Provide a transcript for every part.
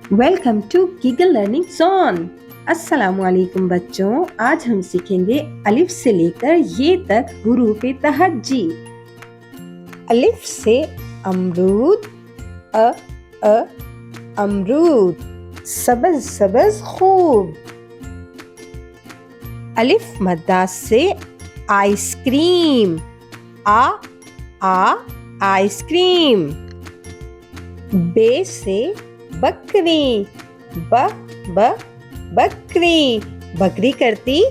Welcome to giggle learning zone. अस्सलामुअलैकुम बच्चों, आज हम सीखेंगे अलिफ से लेकर ये तक हुरूफ तहज्जी। अलिफ से अमरूद, अ अमरूद, सबज सबज खूब। अलिफ मद्दा से आइसक्रीम, आ आइसक्रीम। बे से बकरी, ब बकरी, बकरी करती।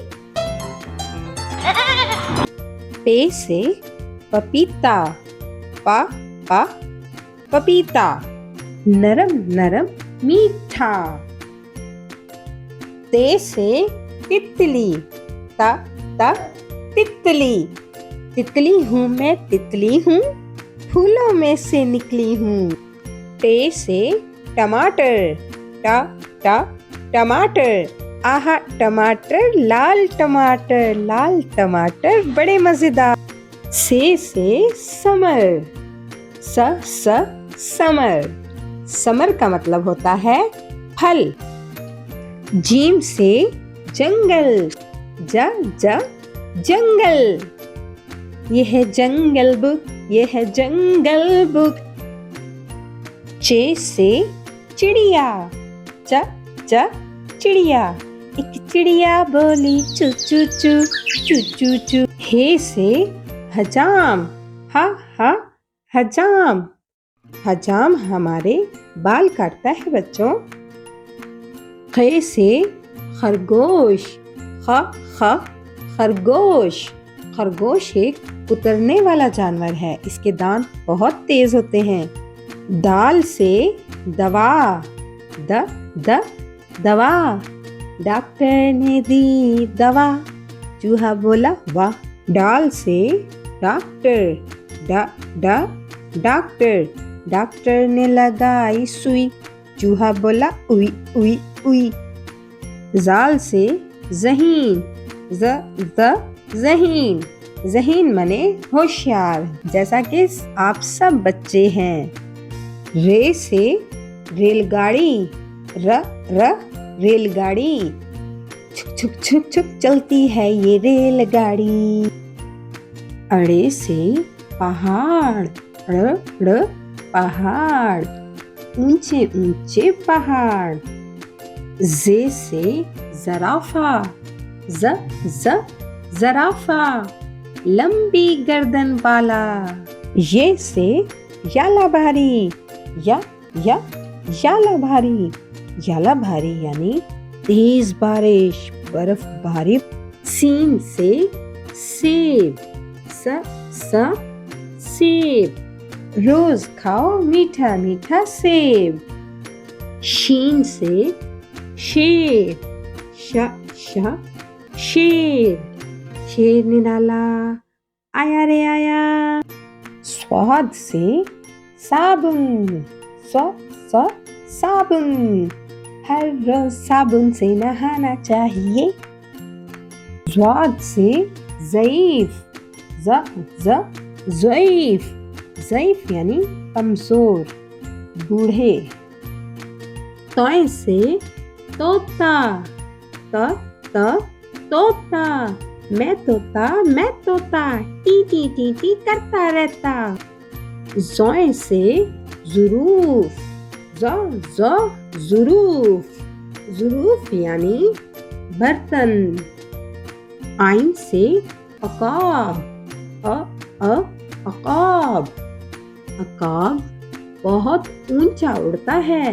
पे से पपीता, प पपीता, नरम नरम मीठा। ते से तितली, त तितली, तितली हूँ मैं, तितली हूँ, फूलों में से निकली हूँ। टे से टमाटर, टमाटर, आहा टमाटर, लाल टमाटर, लाल टमाटर बड़े मजेदार। से समर, समर, समर का मतलब होता है फल। जीम से जंगल, जंगल, ये है जंगल बुक, ये है जंगल बुक। चे से चिड़िया, चिड़िया, एक चिड़िया बोली चू चू चू, चू चू चू। हे से हजाम, हजाम, हजाम हमारे बाल काटता है बच्चों। खे से खरगोश, खरगोश, खरगोश एक उतरने वाला जानवर है, इसके दांत बहुत तेज होते हैं। दाल से दवा, दवा, डॉक्टर ने दी दवा, चूहा बोला वाह। डाल से डॉक्टर, डॉक्टर, डॉक्टर ने लगाई सुई, चूहा बोला उई उई उई। जाल से जहीन, जहीन, जहीन मने होशियार, जैसा कि आप सब बच्चे हैं। रे से रेलगाड़ी, रेलगाड़ी, छुक छुक छुक छुक चलती है ये रेलगाड़ी। अड़े से पहाड़, पहाड़, ऊंचे ऊंचे पहाड़। जे से जराफा, जराफा, लंबी गर्दन वाला। ये से याला भारी, याला भारी, याला भारी यानी तेज बारिश, बर्फ भारी। सीन से सेब, सेब, रोज खाओ मीठा मीठा सेब। शीन से शेर, शेर, शेर निराला आया रे आया। स्वाद से साबुन, साबुन, हर रोज साबुन से नहाना चाहिए। ज़ाद से ज़ईफ, ज़ईफ, ज़ईफ यानी कमजोर, बूढ़े। तोय से तोता, तोता, मैं तोता, टी टी टी टी करता रहता। ज़ोय से ज़ुरूफ, ज़ुरूफ, ज़ुरूफ यानी बर्तन। आइन से अकाब, अकाब, अकाब बहुत ऊंचा उड़ता है।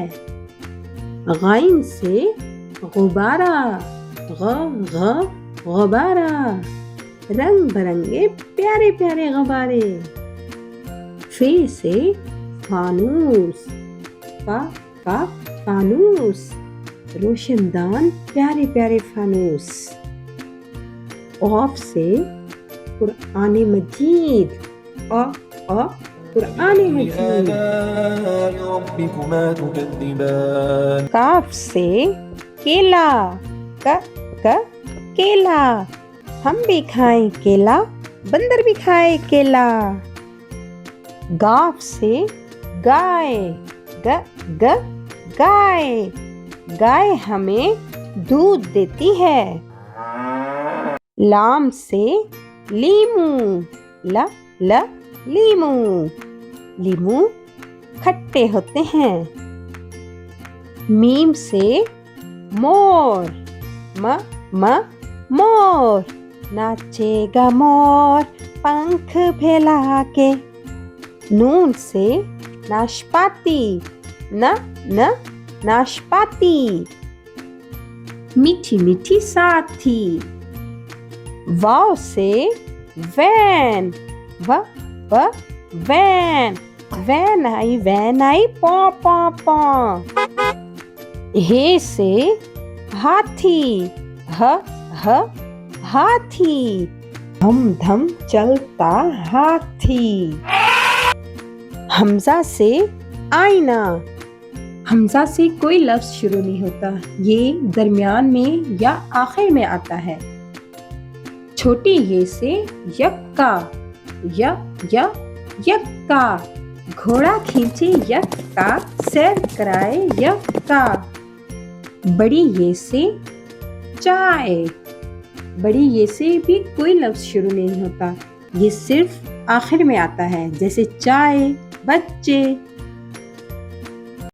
गाइन से गुब्बारा, गुब्बारा, रंग बिरंगे प्यारे प्यारे गुब्बारे। फे से फानूस, फानूस, रोशनदान प्यारे प्यारे फानूस। औफ से कुरान मजीद, कुरान मजीद। काफ से केला, केला, हम भी खाएं केला, बंदर भी खाए केला। गाफ से गाय, गाय, गाय हमें दूध देती है। लाम से लीमू, ल ल लीमू, लीमू खट्टे होते हैं। मीम से मोर, म म मोर, नाचेगा मोर पंख फैला के। नून से नाशपाती, न न नाशपाती, मीठी मीठी साथी। वाव से वैन, व व वैन, वैन आई पॉ पॉ पॉ। हे से हाथी, ह ह हाथी, धम धम चलता हाथी। हमजा से आईना, हमजा से कोई लफ्ज शुरू नहीं होता, ये दरमियान में या आखिर में आता है। छोटी ये से यक्का, य यक्का, घोड़ा खींचे यक्का, सैर कराए यक्का। बड़ी ये से चाय, बड़ी ये से भी कोई लफ्ज शुरू नहीं होता, ये सिर्फ आखिर में आता है, जैसे चाय, बच्चे।